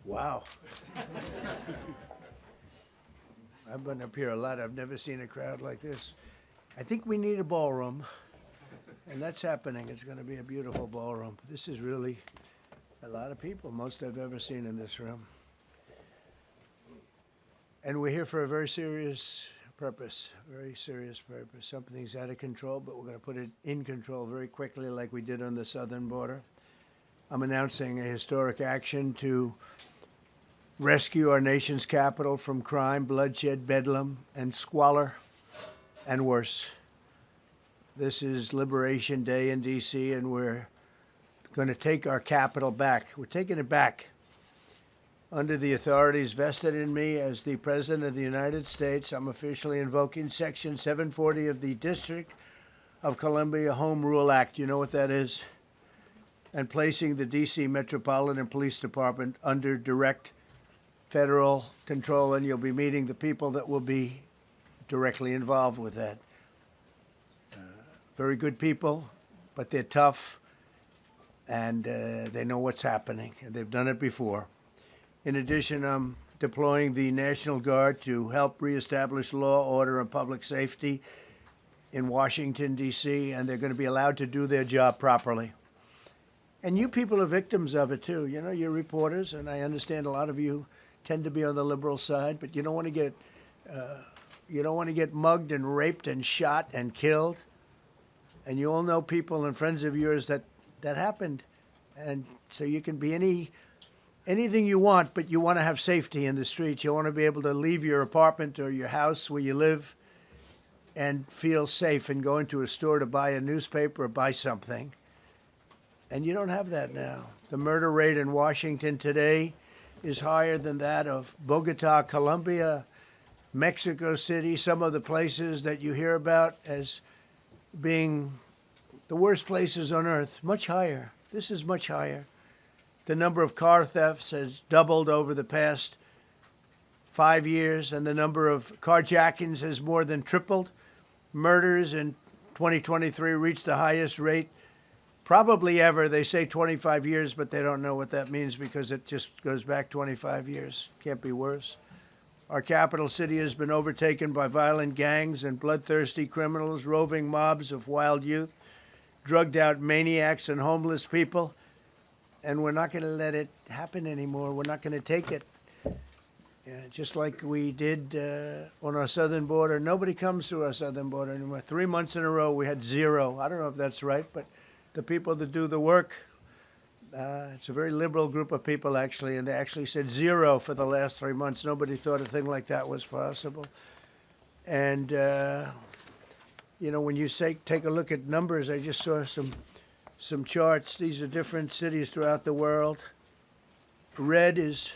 Wow. I've been up here a lot. I've never seen a crowd like this. I think we need a ballroom, and that's happening. It's going to be a beautiful ballroom. This is really a lot of people, most I've ever seen in this room. And we're here for a very serious purpose, very serious purpose. Something's out of control, but we're going to put it in control very quickly like we did on the southern border. I'm announcing a historic action to rescue our nation's capital from crime, bloodshed, bedlam, and squalor, and worse. This is Liberation Day in D.C., and we're going to take our capital back. We're taking it back under the authorities vested in me as the President of the United States. I'm officially invoking Section 740 of the District of Columbia Home Rule Act. You know what that is? And placing the D.C. Metropolitan Police Department under direct federal control, and you'll be meeting the people that will be directly involved with that. Very good people, but they're tough, and they know what's happening, and they've done it before. In addition, I'm deploying the National Guard to help reestablish law, order, and public safety in Washington, D.C., and they're going to be allowed to do their job properly. And you people are victims of it, too. You know, you're reporters, and I understand a lot of you tend to be on the liberal side, but you don't want to get mugged and raped and shot and killed. And you all know people and friends of yours that happened. And so you can be anything you want, but you want to have safety in the streets. You want to be able to leave your apartment or your house where you live and feel safe and go into a store to buy a newspaper or buy something. And you don't have that now. The murder rate in Washington today is higher than that of Bogota, Colombia, Mexico City, some of the places that you hear about as being the worst places on earth, much higher. This is much higher. The number of car thefts has doubled over the past 5 years, and the number of carjackings has more than tripled. Murders in 2023 reached the highest rate probably ever. They say 25 years, but they don't know what that means because it just goes back 25 years. Can't be worse. Our capital city has been overtaken by violent gangs and bloodthirsty criminals, roving mobs of wild youth, drugged out maniacs and homeless people. And we're not going to let it happen anymore. We're not going to take it. Just like we did on our southern border. Nobody comes through our southern border anymore. 3 months in a row, we had zero. I don't know if that's right, but the people that do the work, it's a very liberal group of people, actually, and they actually said zero for the last 3 months. Nobody thought a thing like that was possible. And, you know, when you take a look at numbers, I just saw some charts. These are different cities throughout the world. Red is,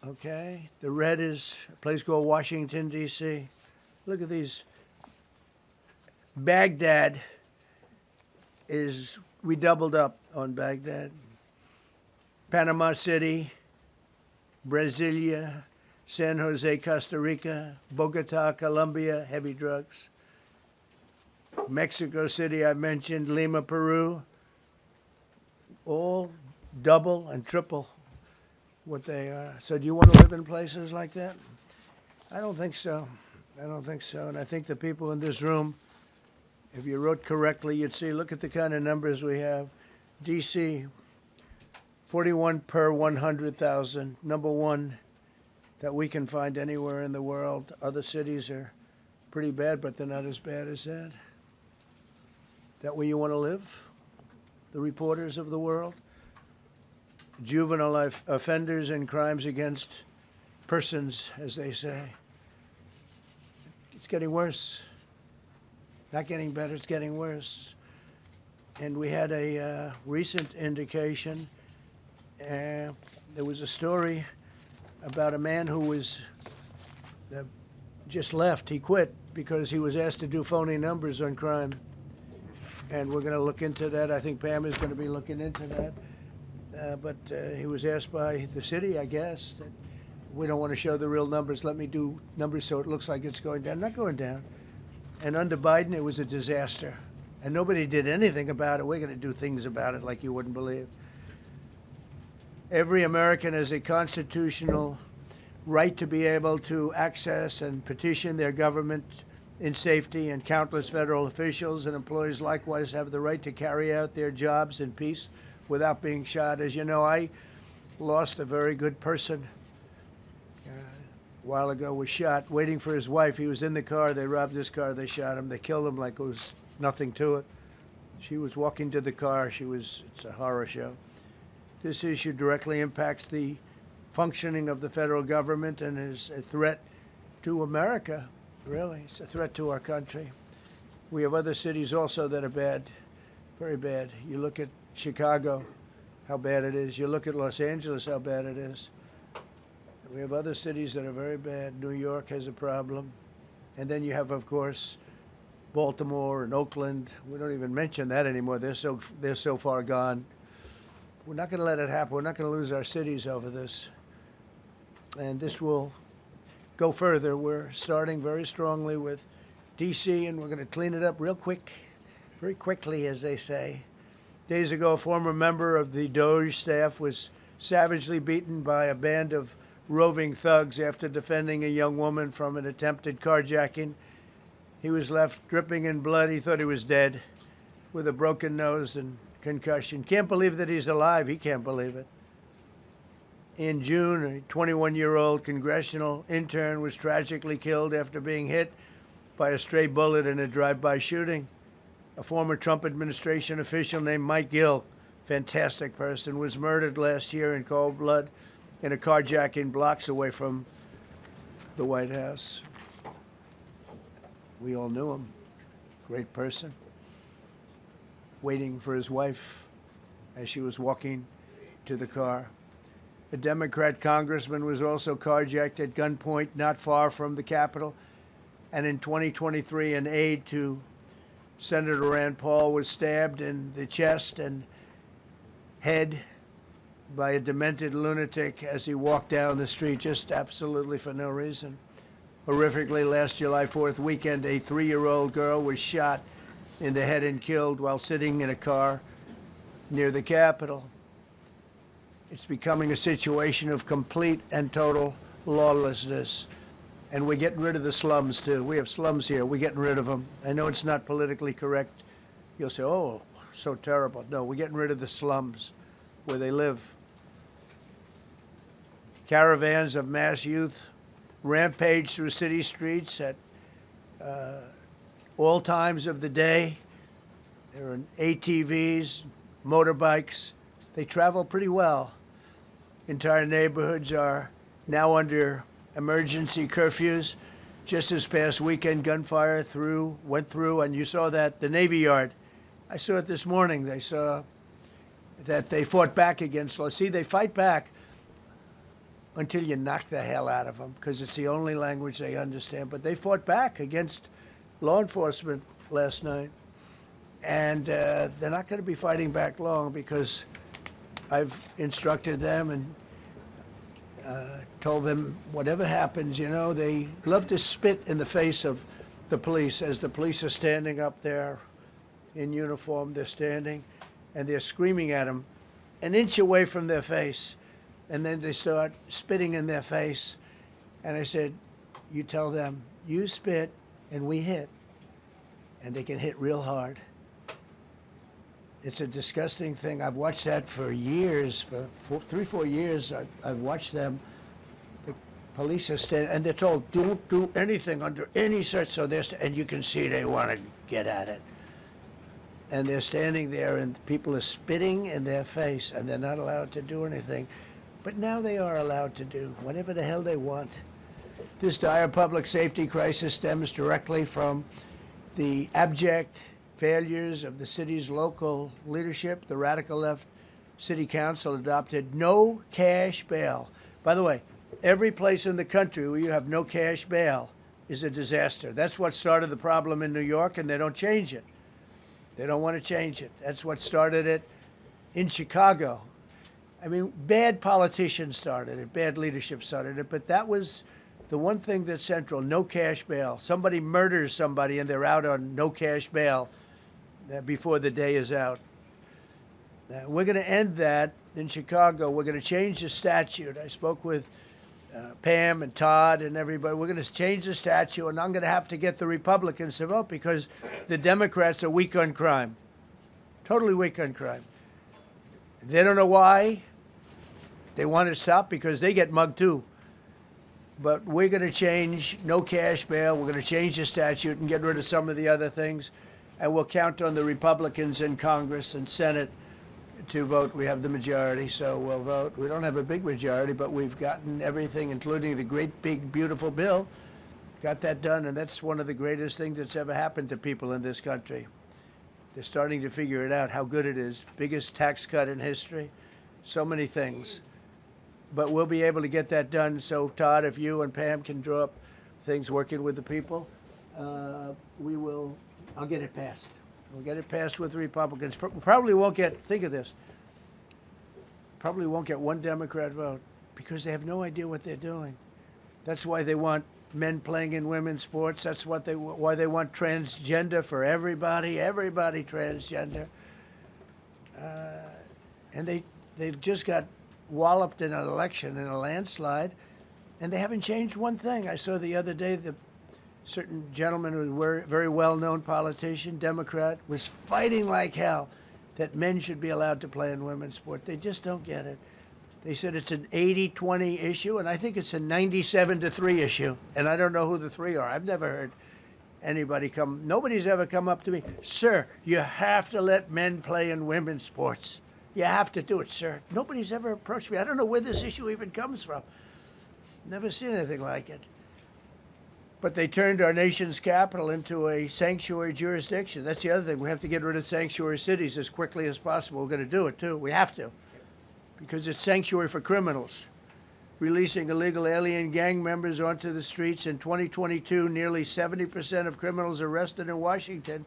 okay, the red is a place called Washington, D.C. Look at these. Baghdad we doubled up on Baghdad. Panama City, Brasilia, San Jose, Costa Rica, Bogota, Colombia, heavy drugs. Mexico City, I mentioned, Lima, Peru, all double and triple what they are. So do you want to live in places like that? I don't think so. I don't think so. And I think the people in this room, if you wrote correctly, you'd see, look at the kind of numbers we have. D.C., 41 per 100,000, number one that we can find anywhere in the world. Other cities are pretty bad, but they're not as bad as that. Is that where you want to live? The reporters of the world? Juvenile offenders and crimes against persons, as they say. It's getting worse. Not getting better, it's getting worse. And we had a recent indication. There was a story about a man who was just left. He quit because he was asked to do phony numbers on crime. And we're going to look into that. I think Pam is going to be looking into that. But he was asked by the city, I guess, that we don't want to show the real numbers. Let me do numbers so it looks like it's going down. Not going down. And under Biden, it was a disaster. And nobody did anything about it. We're going to do things about it like you wouldn't believe. Every American has a constitutional right to be able to access and petition their government in safety, and countless federal officials and employees likewise have the right to carry out their jobs in peace without being shot. As you know, I lost a very good person a while ago, was shot waiting for his wife. He was in the car. They robbed his car. They shot him. They killed him like it was nothing to it. She was walking to the car. It's a horror show. This issue directly impacts the functioning of the federal government and is a threat to America, really. It's a threat to our country. We have other cities also that are bad, very bad. You look at Chicago, how bad it is. You look at Los Angeles, how bad it is. We have other cities that are very bad. New York has a problem. And then you have, of course, Baltimore and Oakland. We don't even mention that anymore. They're so far gone. We're not going to let it happen. We're not going to lose our cities over this. And this will go further. We're starting very strongly with D.C., and we're going to clean it up real quick, very quickly, as they say. Days ago, a former member of the DOJ staff was savagely beaten by a band of roving thugs after defending a young woman from an attempted carjacking. He was left dripping in blood. He thought he was dead, with a broken nose and concussion. Can't believe that he's alive. He can't believe it. In June, a 21-year-old congressional intern was tragically killed after being hit by a stray bullet in a drive-by shooting. A former Trump administration official named Mike Gill, fantastic person, was murdered last year in cold blood in a carjacking blocks away from the White House. We all knew him. Great person. Waiting for his wife as she was walking to the car. A Democrat congressman was also carjacked at gunpoint not far from the Capitol. And in 2023, an aide to Senator Rand Paul was stabbed in the chest and head by a demented lunatic as he walked down the street, just absolutely for no reason. Horrifically, last July 4th weekend, a 3-year-old girl was shot in the head and killed while sitting in a car near the Capitol. It's becoming a situation of complete and total lawlessness. And we're getting rid of the slums, too. We have slums here. We're getting rid of them. I know it's not politically correct. You'll say, oh, so terrible. No, we're getting rid of the slums where they live. Caravans of mass youth rampage through city streets at all times of the day. There are ATVs, motorbikes. They travel pretty well. Entire neighborhoods are now under emergency curfews. Just this past weekend, gunfire went through, and you saw that, the Navy Yard. I saw it this morning. They saw that they fought back against law. See, they fight back until you knock the hell out of them, because it's the only language they understand. But they fought back against law enforcement last night. And they're not going to be fighting back long, because I've instructed them and told them whatever happens, you know, they love to spit in the face of the police as the police are standing up there in uniform. They're standing and they're screaming at them an inch away from their face. And then they start spitting in their face. And I said, you tell them, you spit and we hit. And they can hit real hard. It's a disgusting thing. I've watched that for years, for 3-4 years. I've watched them. The police are standing, and they're told, don't do anything under any search. So and you can see they want to get at it. And they're standing there, and people are spitting in their face, and they're not allowed to do anything. But now they are allowed to do whatever the hell they want. This dire public safety crisis stems directly from the abject failures of the city's local leadership. The radical left city council adopted no cash bail. By the way, every place in the country where you have no cash bail is a disaster. That's what started the problem in New York, and they don't change it. They don't want to change it. That's what started it in Chicago. I mean, bad politicians started it, bad leadership started it, but that was the one thing that's central, no cash bail. Somebody murders somebody and they're out on no cash bail before the day is out. We're going to end that in Chicago, we're going to change the statute. I spoke with Pam and Todd and everybody. We're going to change the statute, and I'm going to have to get the Republicans to vote because the Democrats are weak on crime, totally weak on crime. They don't know why. They want to stop because they get mugged too. But we're going to change no cash bail. We're going to change the statute and get rid of some of the other things. And we'll count on the Republicans in Congress and Senate to vote. We have the majority, so we'll vote. We don't have a big majority, but we've gotten everything, including the great, big, beautiful bill. Got that done, and that's one of the greatest things that's ever happened to people in this country. They're starting to figure it out, how good it is. Biggest tax cut in history. So many things. But we'll be able to get that done. So, Todd, if you and Pam can draw up things working with the people, we will. I'll get it passed. We'll get it passed with the Republicans. Probably won't get, think of this, probably won't get one Democrat vote because they have no idea what they're doing. That's why they want men playing in women's sports. That's why they want transgender for everybody transgender. And they just got walloped in an election, in a landslide, and they haven't changed one thing. I saw the other day the certain gentleman who was a very well-known politician, Democrat, was fighting like hell that men should be allowed to play in women's sport. They just don't get it. They said it's an 80-20 issue, and I think it's a 97-3 issue, and I don't know who the three are. I've never heard anybody nobody's ever come up to me, sir, you have to let men play in women's sports. You have to do it, sir. Nobody's ever approached me. I don't know where this issue even comes from. Never seen anything like it. But they turned our nation's capital into a sanctuary jurisdiction. That's the other thing. We have to get rid of sanctuary cities as quickly as possible. We're going to do it, too. We have to. Because it's sanctuary for criminals. Releasing illegal alien gang members onto the streets. In 2022, nearly 70% of criminals arrested in Washington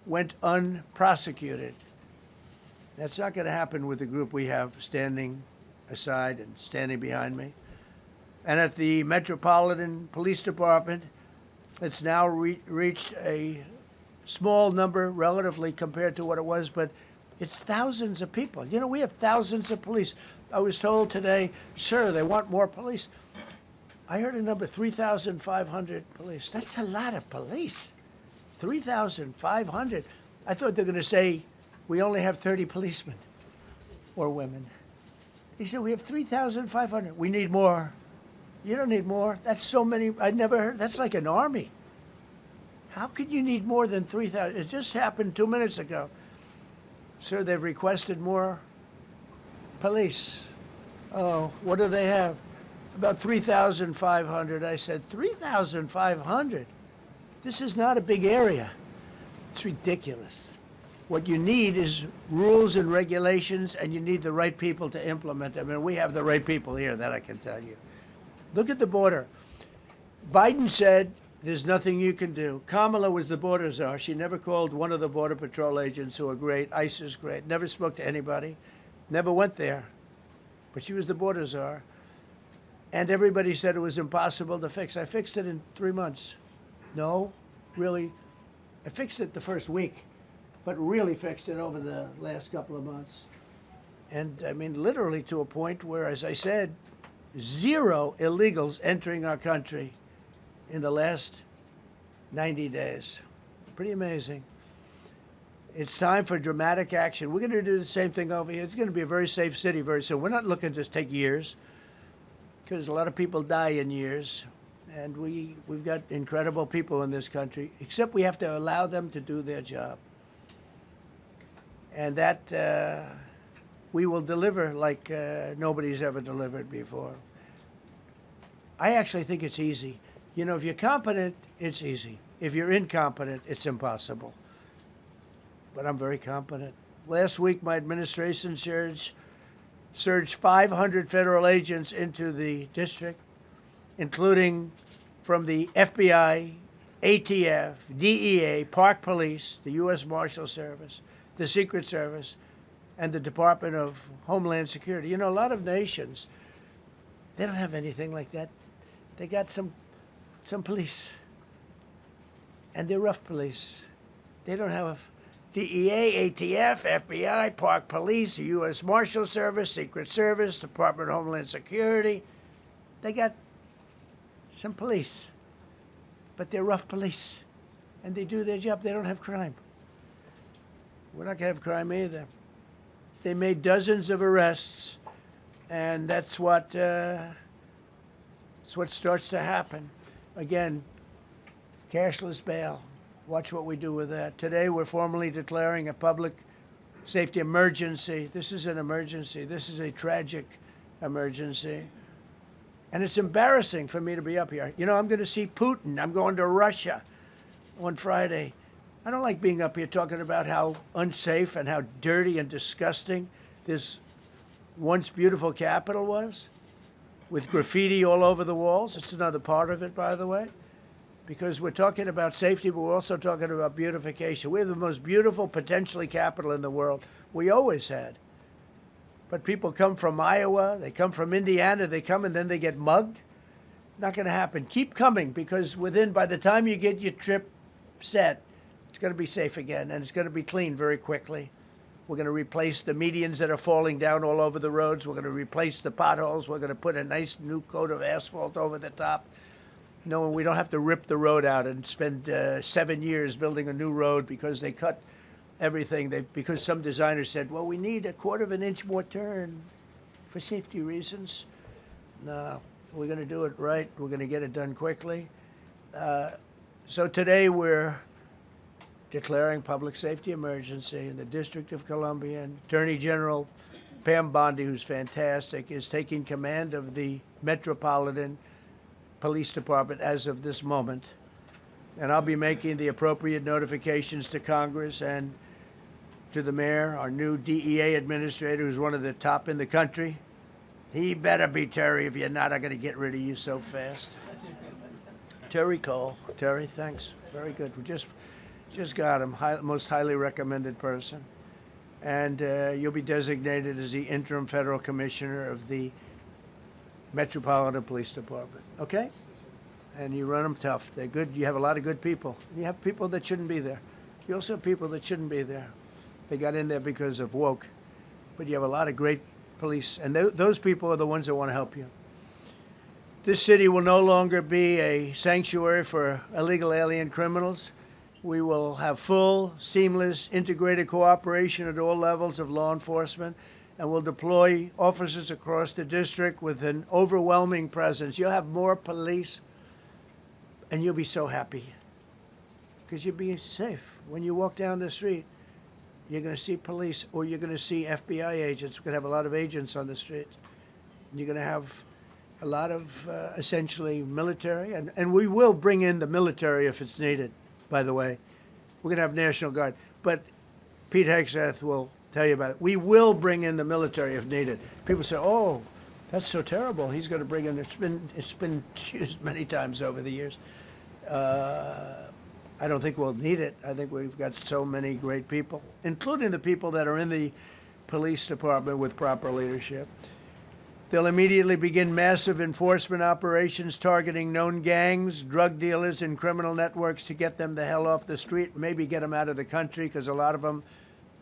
went unprosecuted. That's not going to happen with the group we have standing aside and standing behind me. And at the Metropolitan Police Department, it's now reached a small number relatively compared to what it was, but it's thousands of people. You know, we have thousands of police. I was told today, sir, they want more police. I heard a number, 3,500 police. That's a lot of police. 3,500. I thought they were going to say, we only have 30 policemen or women. He said, we have 3,500. We need more. You don't need more. That's so many. I never heard. That's like an army. How could you need more than 3,000? It just happened 2 minutes ago. Sir, they've requested more police. Oh, what do they have? About 3,500. I said, 3,500? This is not a big area. It's ridiculous. What you need is rules and regulations, and you need the right people to implement them. And we have the right people here, that I can tell you. Look at the border. Biden said there's nothing you can do. Kamala was the border czar. She never called one of the Border Patrol agents who are great. ICE is great. Never spoke to anybody. Never went there. But she was the border czar. And everybody said it was impossible to fix. I fixed it in 3 months. No, really. I fixed it the first week, but really fixed it over the last couple of months. And I mean, literally to a point where, as I said, 0 illegals entering our country in the last 90 days. Pretty amazing. It's time for dramatic action. We're going to do the same thing over here. It's going to be a very safe city very soon. We're not looking to take years, because a lot of people die in years. And we've got incredible people in this country, except we have to allow them to do their job. And that we will deliver like nobody's ever delivered before. I actually think it's easy. You know, if you're competent, it's easy. If you're incompetent, it's impossible. But I'm very competent. Last week, my administration surged 500 federal agents into the district, including from the FBI, ATF, DEA, Park Police, the U.S. Marshal Service, the Secret Service, and the Department of Homeland Security. You know, a lot of nations, they don't have anything like that. They got some police, and they're rough police. They don't have DEA, ATF, FBI, Park Police, U.S. Marshal Service, Secret Service, Department of Homeland Security. They got some police, but they're rough police, and they do their job. They don't have crime. We're not going to have crime either. They made dozens of arrests, and that's what starts to happen. Again, cashless bail. Watch what we do with that. Today, we're formally declaring a public safety emergency. This is an emergency. This is a tragic emergency. And it's embarrassing for me to be up here. You know, I'm going to see Putin. I'm going to Russia on Friday. I don't like being up here talking about how unsafe and how dirty and disgusting this once beautiful capital was, with graffiti all over the walls. It's another part of it, by the way, because we're talking about safety, but we're also talking about beautification. We have the most beautiful, potentially, capital in the world. We always had. But people come from Iowa, they come from Indiana, they come and then they get mugged. Not going to happen. Keep coming, because by the time you get your trip set, it's going to be safe again, and it's going to be clean very quickly. We're going to replace the medians that are falling down all over the roads. We're going to replace the potholes. We're going to put a nice new coat of asphalt over the top. No, we don't have to rip the road out and spend 7 years building a new road because they cut everything. Because some designers said, well, we need a 1/4 of an inch more turn for safety reasons. No, we're going to do it right. We're going to get it done quickly. So today we're declaring public safety emergency in the District of Columbia, and Attorney General Pam Bondi, who's fantastic, is taking command of the Metropolitan Police Department as of this moment. And I'll be making the appropriate notifications to Congress and to the mayor, our new DEA administrator, who's one of the top in the country. He better be Terry. If you're not, I'm going to get rid of you so fast. Terry Cole. Terry, thanks. Very good. We just got him. Most highly recommended person. And you'll be designated as the interim federal commissioner of the Metropolitan Police Department. Okay? And you run them tough. They're good. You have a lot of good people. You have people that shouldn't be there. You also have people that shouldn't be there. They got in there because of woke. But you have a lot of great police. And those people are the ones that want to help you. This city will no longer be a sanctuary for illegal alien criminals. We will have full, seamless, integrated cooperation at all levels of law enforcement, and we'll deploy officers across the district with an overwhelming presence. You'll have more police, and you'll be so happy because you'll be safe. When you walk down the street, you're going to see police, or you're going to see FBI agents. We're going to have a lot of agents on the street. You're going to have a lot of essentially military, and we will bring in the military if it's needed, by the way. We're going to have National Guard. But Pete Hegseth will tell you about it. We will bring in the military if needed. People say, oh, that's so terrible. He's going to bring in, it's been used many times over the years. I don't think we'll need it. I think we've got so many great people, including the people that are in the police department with proper leadership. They'll immediately begin massive enforcement operations targeting known gangs, drug dealers, and criminal networks to get them the hell off the street, maybe get them out of the country, because a lot of them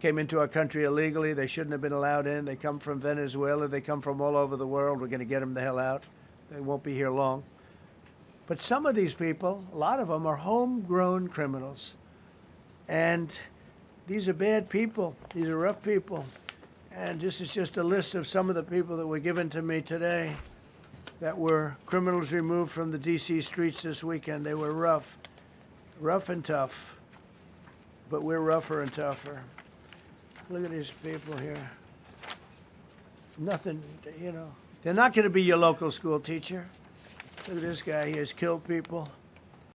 came into our country illegally. They shouldn't have been allowed in. They come from Venezuela. They come from all over the world. We're going to get them the hell out. They won't be here long. But some of these people, a lot of them, are homegrown criminals. And these are bad people. These are rough people. And this is just a list of some of the people that were given to me today that were criminals removed from the D.C. streets this weekend. They were rough and tough. But we're rougher and tougher. Look at these people here. Nothing, you know. They're not going to be your local school teacher. Look at this guy. He has killed people.